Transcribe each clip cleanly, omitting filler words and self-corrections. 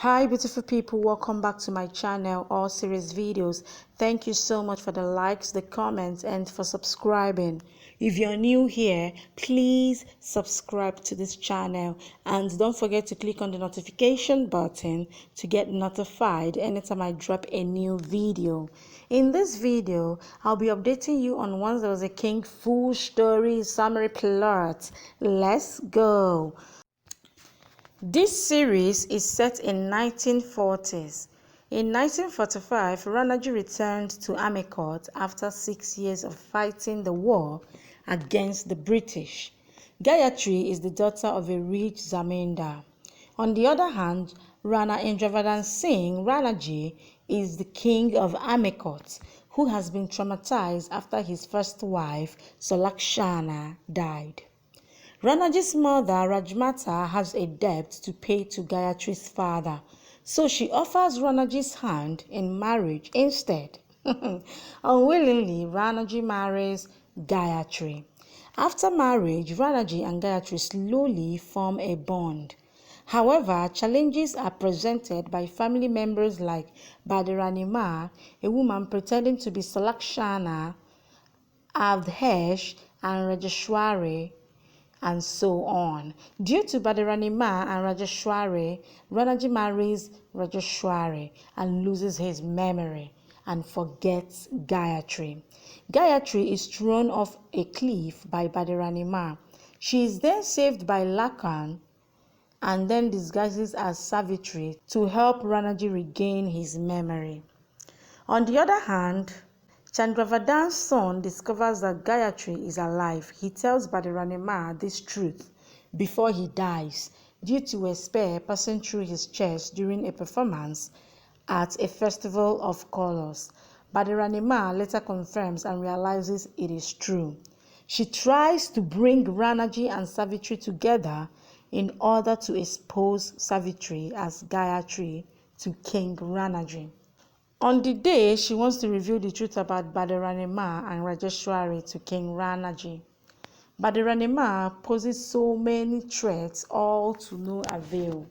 Hi beautiful people, welcome back to my channel, all series videos. Thank you so much for the likes, the comments, and for subscribing. If you're new here, please subscribe to this channel and don't forget to click on the notification button to get notified anytime I drop a new video. In this video, I'll be updating you on Once There Was a King full story summary plot. Let's go. This series is set in 1940s. In 1945, Ranaji returned to Ameerkot after 6 years of fighting the war against the British. Gayatri is the daughter of a rich zamindar. On the other hand, Rana and Raja Ranaji is the king of Ameerkot, who has been traumatized after his first wife, Sulakshana, died. Ranaji's mother, Rajmata, has a debt to pay to Gayatri's father, so she offers Ranaji's hand in marriage instead. Unwillingly, Ranaji marries Gayatri. After marriage, Ranaji and Gayatri slowly form a bond. However, challenges are presented by family members like Badirani, a woman pretending to be Salakshana, Avdhesh, and Rajeshwari, and so on. Due to Badirani and Rajeshwari, Ranaji marries Rajeshwari and loses his memory and forgets Gayatri. Gayatri is thrown off a cliff by Badirani. She is then saved by Lakan and then disguises as Savitri to help Ranaji regain his memory. On the other hand, Chandravardhan's son discovers that Gayatri is alive. He tells Badirani this truth before he dies due to a spear passing through his chest during a performance at a festival of colors. Badirani later confirms and realizes it is true. She tries to bring Ranaji and Savitri together in order to expose Savitri as Gayatri to King Ranaji. On the day, she wants to reveal the truth about Badirani and Rajeshwari to King Ranaji. Badirani poses so many threats, all to no avail,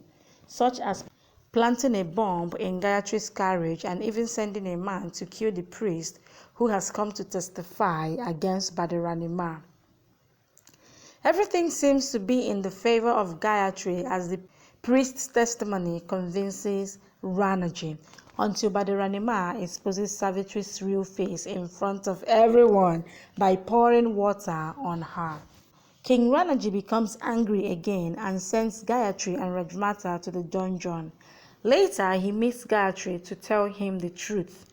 such as planting a bomb in Gayatri's carriage and even sending a man to kill the priest who has come to testify against Badirani. Everything seems to be in the favor of Gayatri as the priest's testimony convinces Ranaji, until Badirani exposes Savitri's real face in front of everyone by pouring water on her. King Ranaji becomes angry again and sends Gayatri and Rajmata to the dungeon. Later, he meets Gayatri to tell him the truth.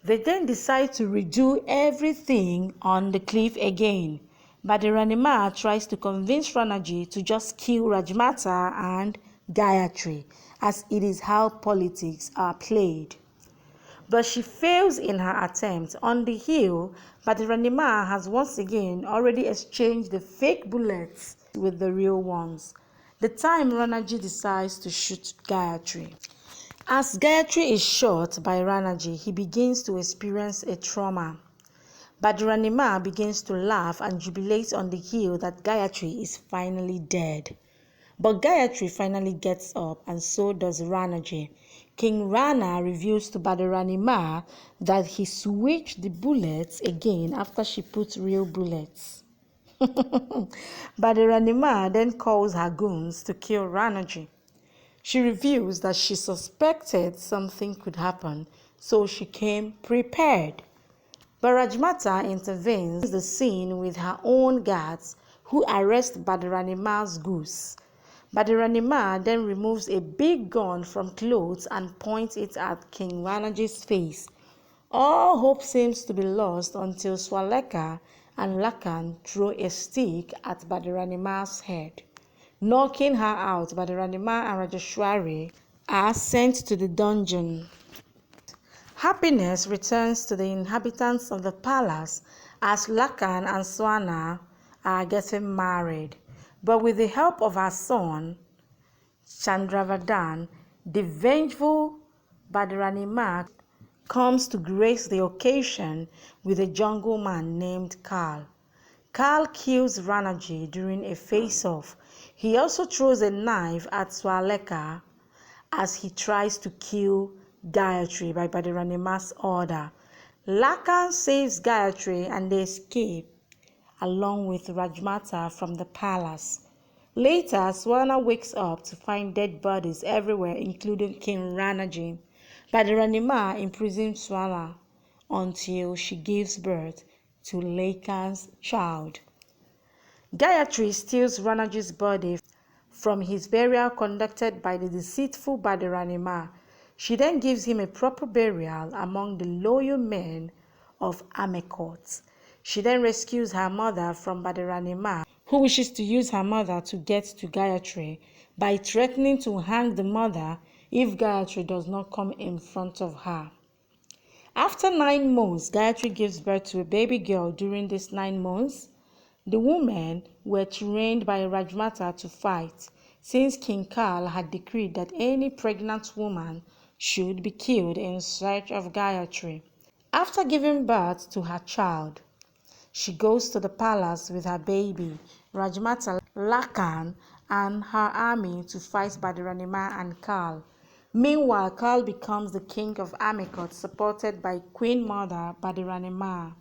They then decide to redo everything on the cliff again. Badirani tries to convince Ranaji to just kill Rajmata and Gayatri, as it is how politics are played. But she fails in her attempt. On the hill, Badirani has once again already exchanged the fake bullets with the real ones. The time Ranaji decides to shoot Gayatri. As Gayatri is shot by Ranaji, he begins to experience a trauma. Badirani begins to laugh and jubilate on the hill that Gayatri is finally dead. But Gayatri finally gets up, and so does Ranaji. King Rana reveals to Badirani that he switched the bullets again after she put real bullets. Badirani then calls her goons to kill Ranaji. She reveals that she suspected something could happen, so she came prepared. But Rajmata intervenes the scene with her own guards, who arrest Badirani goose. Badirani then removes a big gun from clothes and points it at King Ranaji's face. All hope seems to be lost until Swaleka and Lakan throw a stick at Badirani head. Knocking her out, Badirani and Rajeshwari are sent to the dungeon. Happiness returns to the inhabitants of the palace as Lakan and Swana are getting married. But with the help of her son, Chandravardhan, the vengeful Badirani comes to grace the occasion with a jungle man named Kal. Kal kills Ranaji during a face-off. He also throws a knife at Swaleka as he tries to kill Gayatri by Badaranima's order. Lakan saves Gayatri and they escape along with Rajmata from the palace. Later, Swarna wakes up to find dead bodies everywhere, including King Ranaji. Badaranima imprisons Swarna until she gives birth to Lakan's child. Gayatri steals Ranaji's body from his burial conducted by the deceitful Badaranima. She then gives him a proper burial among the loyal men of Amekot. She then rescues her mother from Badaranima, who wishes to use her mother to get to Gayatri by threatening to hang the mother if Gayatri does not come in front of her. After 9 months, Gayatri gives birth to a baby girl. During these 9 months, the women were trained by Rajmata to fight, since King Kal had decreed that any pregnant woman should be killed in search of Gayatri. After giving birth to her child, she goes to the palace with her baby, Rajmata, Lakan, and her army to fight Badaranima and Kal. Meanwhile, Kal becomes the king of Amekot, supported by Queen Mother Badaranima,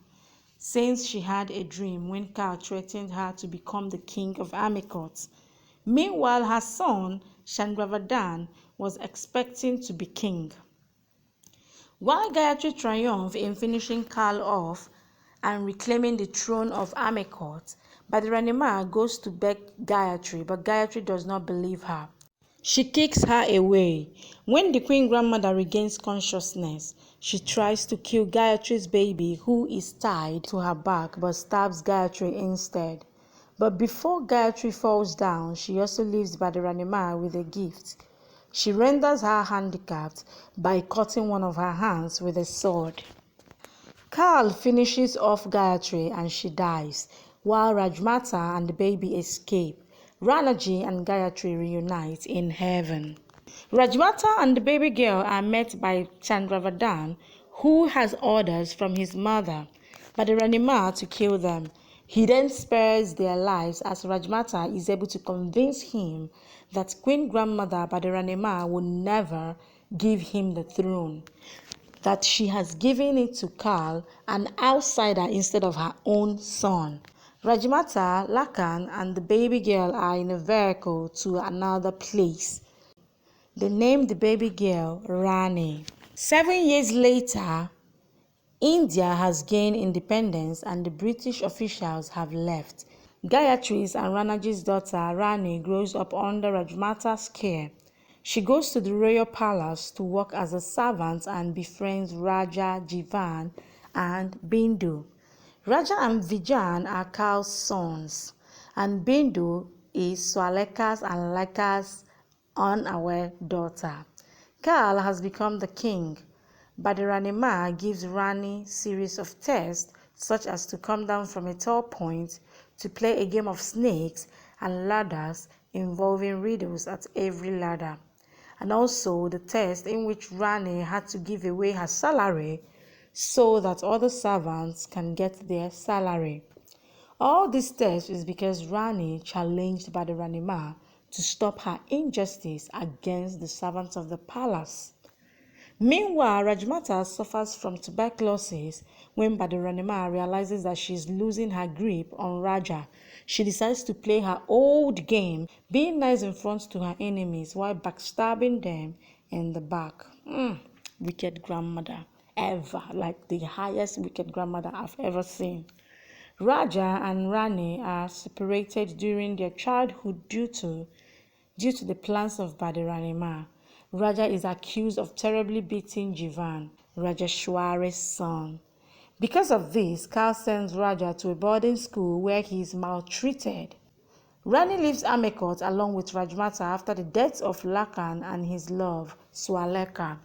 since she had a dream when Kal threatened her to become the king of Amekot. Meanwhile, her son, Chandravardhan, was expecting to be king. While Gayatri triumphed in finishing Kal off and reclaiming the throne of Amekot, Badaranima goes to beg Gayatri, but Gayatri does not believe her. She kicks her away. When the queen grandmother regains consciousness, she tries to kill Gayatri's baby, who is tied to her back, but stabs Gayatri instead. But before Gayatri falls down, she also leaves Badaranima with a gift. She renders her handicapped by cutting one of her hands with a sword. Kal finishes off Gayatri and she dies, while Rajmata and the baby escape. Ranaji and Gayatri reunite in heaven. Rajmata and the baby girl are met by Chandravardhan, who has orders from his mother, Badaranima, to kill them. He then spares their lives as Rajmata is able to convince him that Queen Grandmother Badaranima will never give him the throne, that she has given it to Kal, an outsider, instead of her own son. Rajmata, Lakan, and the baby girl are in a vehicle to another place. They named the baby girl Rani. 7 years later, India has gained independence and the British officials have left. Gayatri's and Ranaji's daughter Rani grows up under Rajmata's care. She goes to the royal palace to work as a servant and befriends Raja Jivan and Bindu. Raja and Vijan are Kal's sons, and Bindu is Swaleka's and Leka's unaware daughter. Kal has become the king. Badaranima gives Rani series of tests, such as to come down from a tall point, to play a game of snakes and ladders involving riddles at every ladder, and also the test in which Rani had to give away her salary so that other servants can get their salary. All this test is because Rani challenged Badaranima to stop her injustice against the servants of the palace. Meanwhile, Rajmata suffers from tuberculosis. When Badaranima realizes that she is losing her grip on Raja, she decides to play her old game, being nice in front to her enemies while backstabbing them in the back. Wicked grandmother ever, like the highest wicked grandmother I've ever seen. Raja and Rani are separated during their childhood due to the plans of Badaranima. Raja is accused of terribly beating Jivan, Rajeshwari's son. Because of this, Kal sends Raja to a boarding school where he is maltreated. Rani leaves Amekot along with Rajmata after the death of Lakan and his love, Swaleka.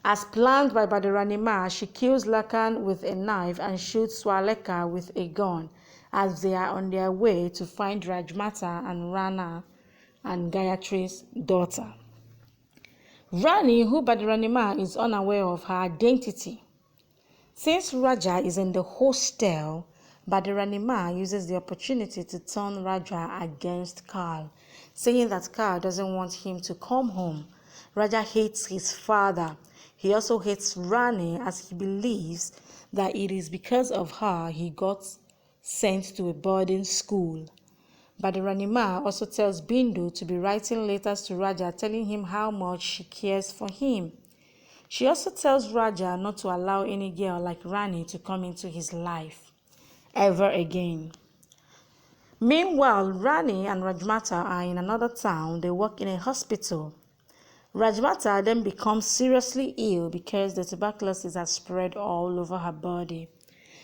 As planned by Badaranima, she kills Lakan with a knife and shoots Swaleka with a gun as they are on their way to find Rajmata and Rana and Gayatri's daughter. Rani, who Badaranima is unaware of her identity. Since Raja is in the hostel, Badaranima uses the opportunity to turn Raja against Kal, saying that Kal doesn't want him to come home. Raja hates his father. He also hates Rani as he believes that it is because of her he got sent to a boarding school. But Ranima also tells Bindu to be writing letters to Raja telling him how much she cares for him. She also tells Raja not to allow any girl like Rani to come into his life ever again. Meanwhile, Rani and Rajmata are in another town. They work in a hospital. Rajmata then becomes seriously ill because the tuberculosis has spread all over her body.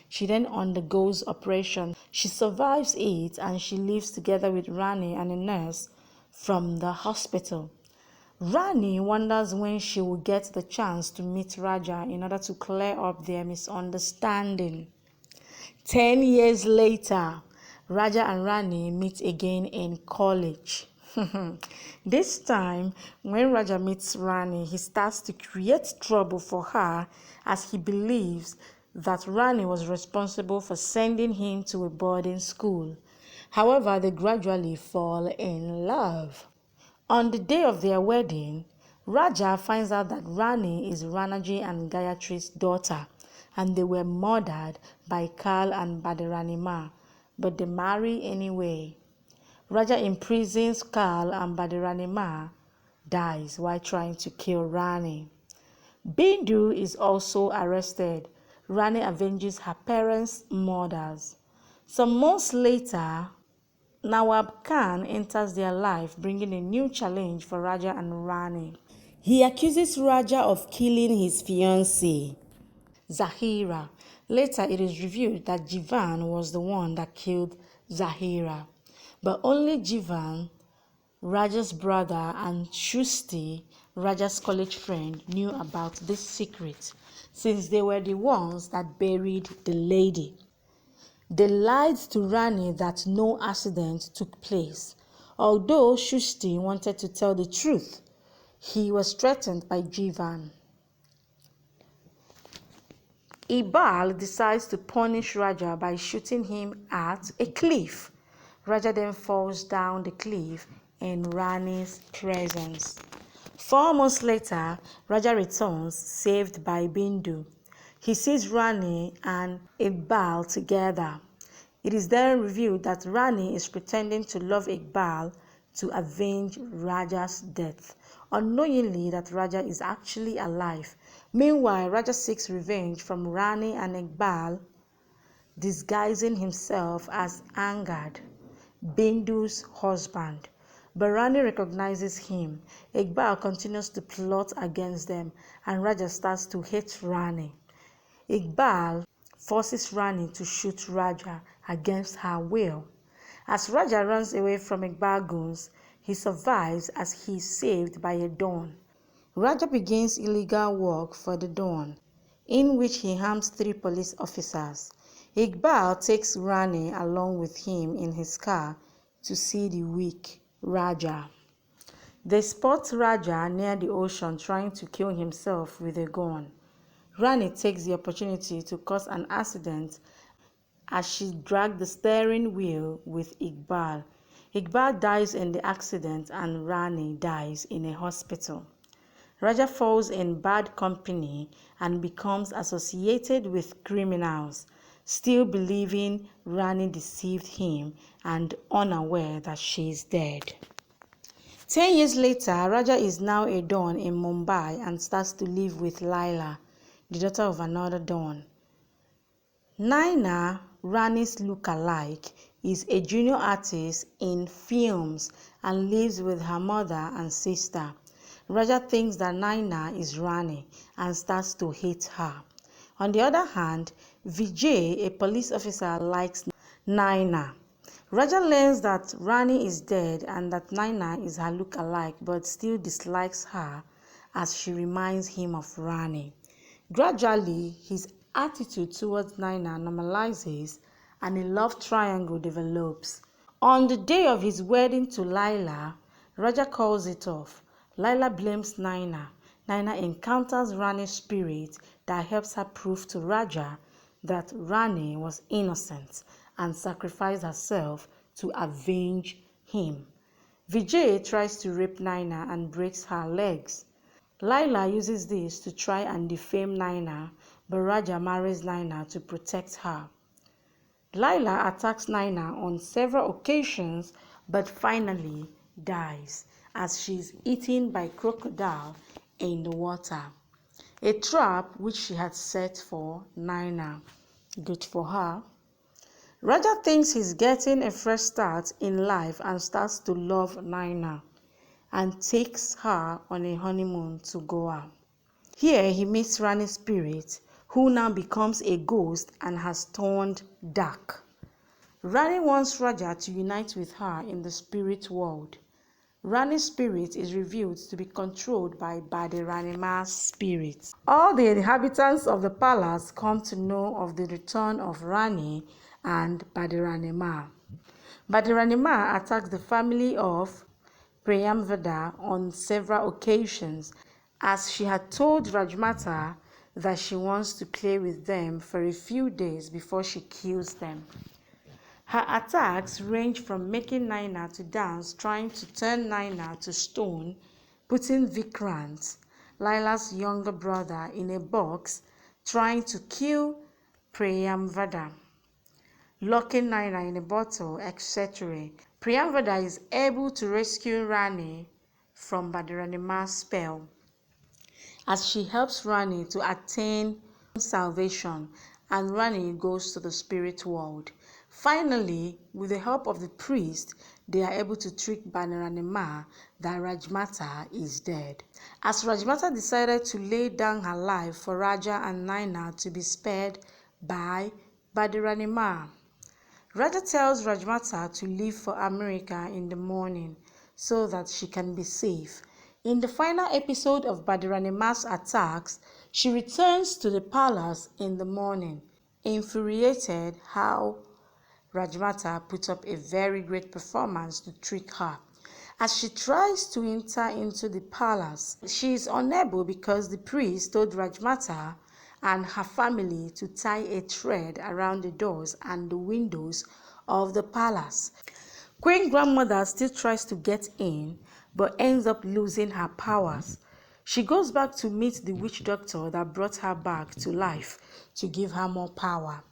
She then undergoes operation. She survives it and she lives together with Rani and a nurse from the hospital. Rani wonders when she will get the chance to meet Raja in order to clear up their misunderstanding. 10 years later, Raja and Rani meet again in college. This time, when Raja meets Rani, he starts to create trouble for her as he believes that Rani was responsible for sending him to a boarding school. However, they gradually fall in love. On the day of their wedding, Raja finds out that Rani is Ranaji and Gayatri's daughter, and they were murdered by Kal and Badaranima, but they marry anyway. Raja imprisons Kal and Badaranima dies while trying to kill Rani. Bindu is also arrested. Rani avenges her parents' murders. Some months later, Nawab Khan enters their life, bringing a new challenge for Raja and Rani. He accuses Raja of killing his fiancée, Zahira. Later, it is revealed that Jivan was the one that killed Zahira. But only Jivan, Raja's brother, and Shusti, Raja's college friend, knew about this secret, since they were the ones that buried the lady. They lied to Rani that no accident took place. Although Shusti wanted to tell the truth, he was threatened by Jivan. Ibal decides to punish Raja by shooting him at a cliff. Raja then falls down the cliff in Rani's presence. 4 months later, Raja returns, saved by Bindu. He sees Rani and Iqbal together. It is then revealed that Rani is pretending to love Iqbal to avenge Raja's death, unknowingly that Raja is actually alive. Meanwhile, Raja seeks revenge from Rani and Iqbal, disguising himself as Angad, Bindu's husband. But Rani recognizes him. Iqbal continues to plot against them, and Raja starts to hate Rani. Iqbal forces Rani to shoot Raja against her will. As Raja runs away from Iqbal goons, he survives as he is saved by a Don. Raja begins illegal work for the Don, in which he harms 3 police officers. Iqbal takes Rani along with him in his car to see the weak Raja. They spot Raja near the ocean trying to kill himself with a gun. Rani takes the opportunity to cause an accident as she dragged the steering wheel with Iqbal. Iqbal dies in the accident and Rani dies in a hospital. Raja falls in bad company and becomes associated with criminals, still believing Rani deceived him and unaware that she is dead. 10 years later, Raja is now a Don in Mumbai and starts to live with Laila, the daughter of another Don. Naina, Rani's look-alike, is a junior artist in films and lives with her mother and sister. Raja thinks that Naina is Rani and starts to hate her. On the other hand, Vijay, a police officer, likes Naina. Raja learns that Rani is dead and that Naina is her look-alike, but still dislikes her as she reminds him of Rani. Gradually, his attitude towards Naina normalizes and a love triangle develops. On the day of his wedding to Laila, Raja calls it off. Laila blames Naina. Naina encounters Rani's spirit that helps her prove to Raja that Rani was innocent and sacrificed herself to avenge him. Vijay tries to rape Naina and breaks her legs. Laila uses this to try and defame Naina, but Raja marries Naina to protect her. Laila attacks Naina on several occasions but finally dies as she is eaten by crocodile in the water. A trap which she had set for Naina. Good for her. Raja thinks he's getting a fresh start in life and starts to love Naina and takes her on a honeymoon to Goa. Here he meets Rani's spirit, who now becomes a ghost and has turned dark. Rani wants Raja to unite with her in the spirit world. Rani's spirit is revealed to be controlled by Badiranima's spirit. All the inhabitants of the palace come to know of the return of Rani and Badiranima. Badiranima attacks the family of Priyamvada on several occasions as she had told Rajmata that she wants to play with them for a few days before she kills them. Her attacks range from making Naina to dance, trying to turn Naina to stone, putting Vikrant, Laila's younger brother, in a box, trying to kill Priyamvada, locking Naina in a bottle, etc. Priyamvada is able to rescue Rani from Badiranima's spell as she helps Rani to attain salvation, and Rani goes to the spirit world. Finally, with the help of the priest, they are able to trick Badirani that Rajmata is dead. As Rajmata decided to lay down her life for Raja and Naina to be spared by Badirani, Raja tells Rajmata to leave for America in the morning so that she can be safe. In the final episode of Badiranima's attacks, she returns to the palace in the morning, infuriated how Rajmata put up a very great performance to trick her. As she tries to enter into the palace, she is unable because the priest told Rajmata and her family to tie a thread around the doors and the windows of the palace. Queen Grandmother still tries to get in, but ends up losing her powers. She goes back to meet the witch doctor that brought her back to life to give her more power.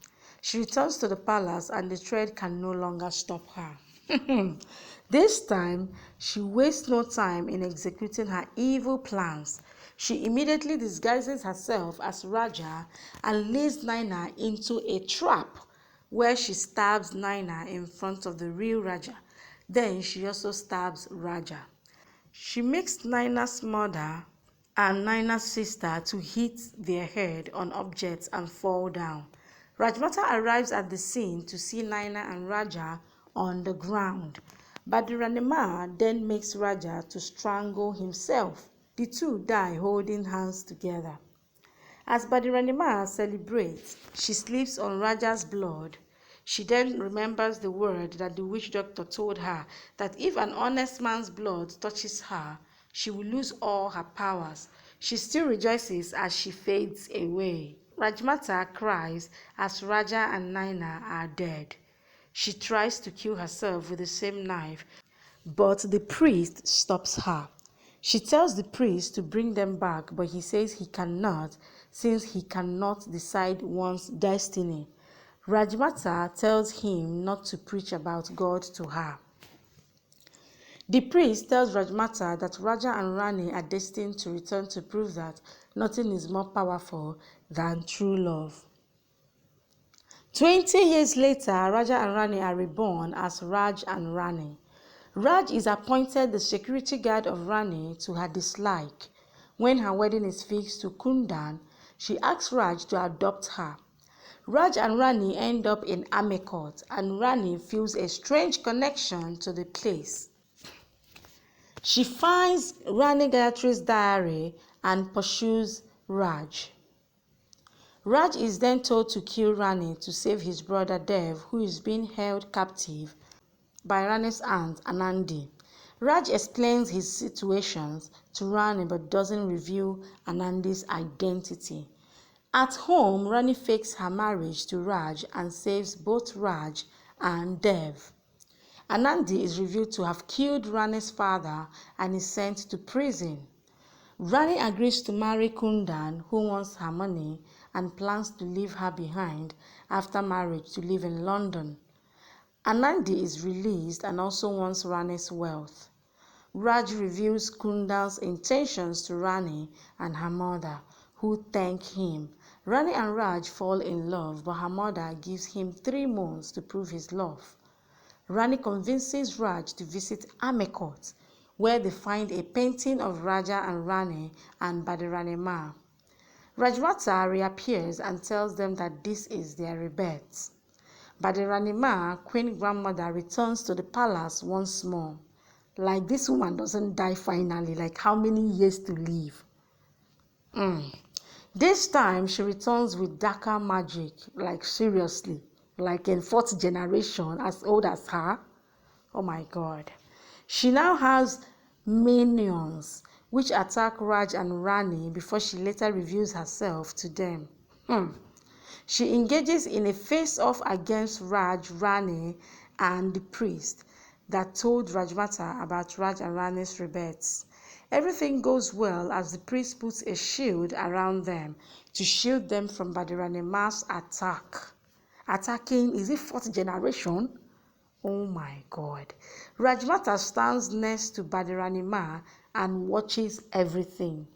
She returns to the palace and the thread can no longer stop her. This time, she wastes no time in executing her evil plans. She immediately disguises herself as Raja and leads Naina into a trap where she stabs Naina in front of the real Raja. Then she also stabs Raja. She makes Naina's mother and Naina's sister to hit their head on objects and fall down. Rajmata arrives at the scene to see Naina and Raja on the ground. Badiranima then makes Raja to strangle himself. The two die holding hands together. As Badiranima celebrates, she sleeps on Raja's blood. She then remembers the word that the witch doctor told her, that if an honest man's blood touches her, she will lose all her powers. She still rejoices as she fades away. Rajmata cries as Raja and Naina are dead. She tries to kill herself with the same knife, but the priest stops her. She tells the priest to bring them back, but he says he cannot, since he cannot decide one's destiny. Rajmata tells him not to preach about God to her. The priest tells Rajmata that Raja and Rani are destined to return to prove that nothing is more powerful than true love. 20 years later, Raja and Rani are reborn as Raj and Rani. Raj is appointed the security guard of Rani to her dislike. When her wedding is fixed to Kundan, she asks Raj to adopt her. Raj and Rani end up in Amekot, and Rani feels a strange connection to the place. She finds Rani Gayatri's diary and pursues Raj. Raj is then told to kill Rani to save his brother Dev, who is being held captive by Rani's aunt Anandi. Raj explains his situations to Rani but doesn't reveal Anandi's identity. At home, Rani fakes her marriage to Raj and saves both Raj and Dev. Anandi is revealed to have killed Rani's father and is sent to prison. Rani agrees to marry Kundan, who wants her money and plans to leave her behind after marriage to live in London. Anandi is released and also wants Rani's wealth. Raj reveals Kundan's intentions to Rani and her mother, who thank him. Rani and Raj fall in love, but her mother gives him 3 months to prove his love. Rani convinces Raj to visit Amekot, where they find a painting of Raja and Rani and Badiranima. Rajmata reappears and tells them that this is their rebirth. Badiranima, Queen Grandmother, returns to the palace once more. Like this woman doesn't die finally, like how many years to live? This time she returns with darker magic, like seriously, like in 4th generation, as old as her. Oh my God. She now has minions which attack Raj and Rani before she later reveals herself to them. She engages in a face-off against Raj, Rani, and the priest that told Rajmata about Raj and Rani's rebirths. Everything goes well as the priest puts a shield around them to shield them from Badiranima's attack. Attacking, is it 4th generation? Oh my God. Rajmata stands next to Badiranima and watches everything.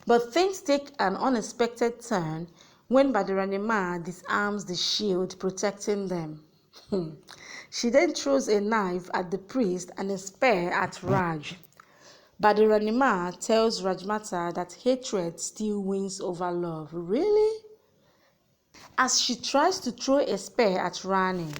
But things take an unexpected turn when Badiranima disarms the shield protecting them. She then throws a knife at the priest and a spear at Raj. Badiranima tells Rajmata that hatred still wins over love. Really? As she tries to throw a spear at Rani,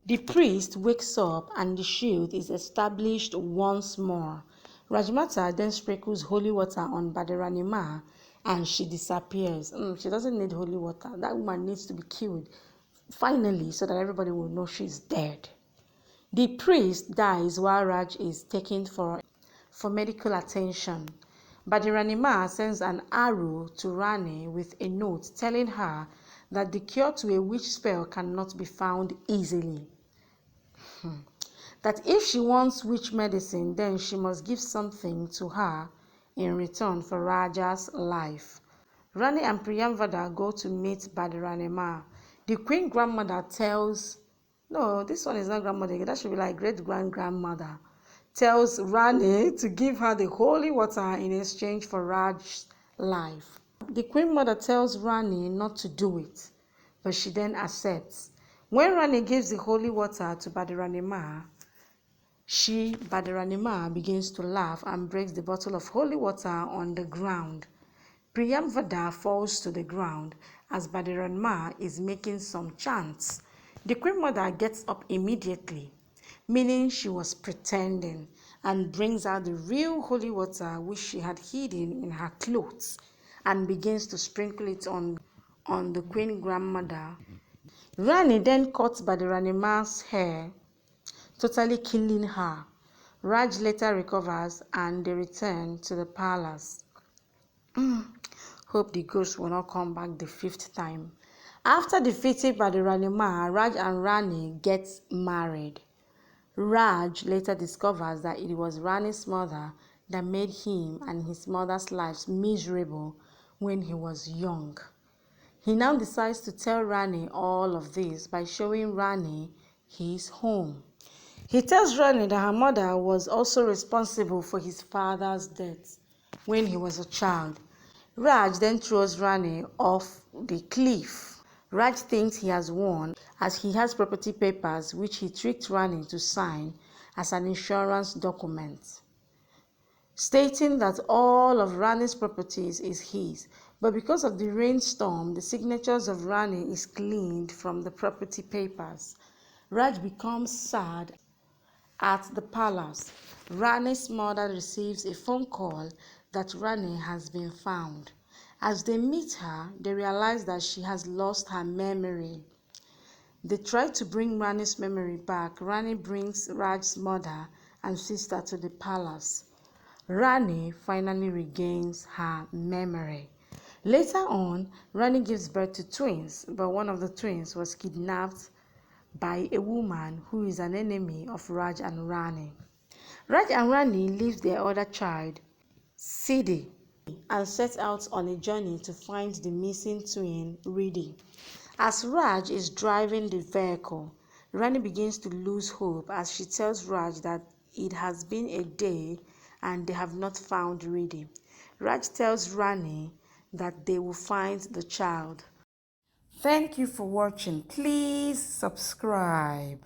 the priest wakes up and the shield is established once more. Rajmata then sprinkles holy water on Badiranima and she disappears. She doesn't need holy water. That woman needs to be killed finally so that everybody will know she's dead. The priest dies while Raj is taken for medical attention. Badiranima sends an arrow to Rani with a note telling her that the cure to a witch spell cannot be found easily. That if she wants witch medicine, then she must give something to her in return for Raja's life. Rani and Priyamvada go to meet Badiranima. The queen grandmother tells, no, this one is not grandmother, that should be like great-grandmother, tells Rani to give her the holy water in exchange for Raj's life. The queen mother tells Rani not to do it, but she then accepts. When Rani gives the holy water to Badiranima, Badiranima, begins to laugh and breaks the bottle of holy water on the ground. Priyamvada falls to the ground as Badiranima is making some chants. The queen mother gets up immediately, meaning she was pretending, and brings out the real holy water which she had hidden in her clothes and begins to sprinkle it on the queen grandmother. Rani then cuts Badiranima's hair, totally killing her. Raj later recovers and they return to the palace. Hope the ghost will not come back the 5th time. After defeating Badiranima, Raj and Rani get married. Raj later discovers that it was Rani's mother that made him and his mother's lives miserable when he was young. He now decides to tell Rani all of this by showing Rani his home. He tells Rani that her mother was also responsible for his father's death when he was a child. Raj then throws Rani off the cliff. Raj thinks he has won as he has property papers which he tricked Rani to sign as an insurance document, stating that all of Rani's properties is his, but because of the rainstorm, the signatures of Rani is cleaned from the property papers. Raj becomes sad. At the palace, Rani's mother receives a phone call that Rani has been found. As they meet her, they realize that she has lost her memory. They try to bring Rani's memory back. Rani brings Raj's mother and sister to the palace. Rani finally regains her memory. Later on, Rani gives birth to twins, but one of the twins was kidnapped by a woman who is an enemy of Raj and Rani. Raj and Rani leave their other child, Siddhi, and set out on a journey to find the missing twin, Riddhi. As Raj is driving the vehicle, Rani begins to lose hope as she tells Raj that it has been a day and they have not found Riddhi. Raj tells Rani that they will find the child. Thank you for watching. Please subscribe.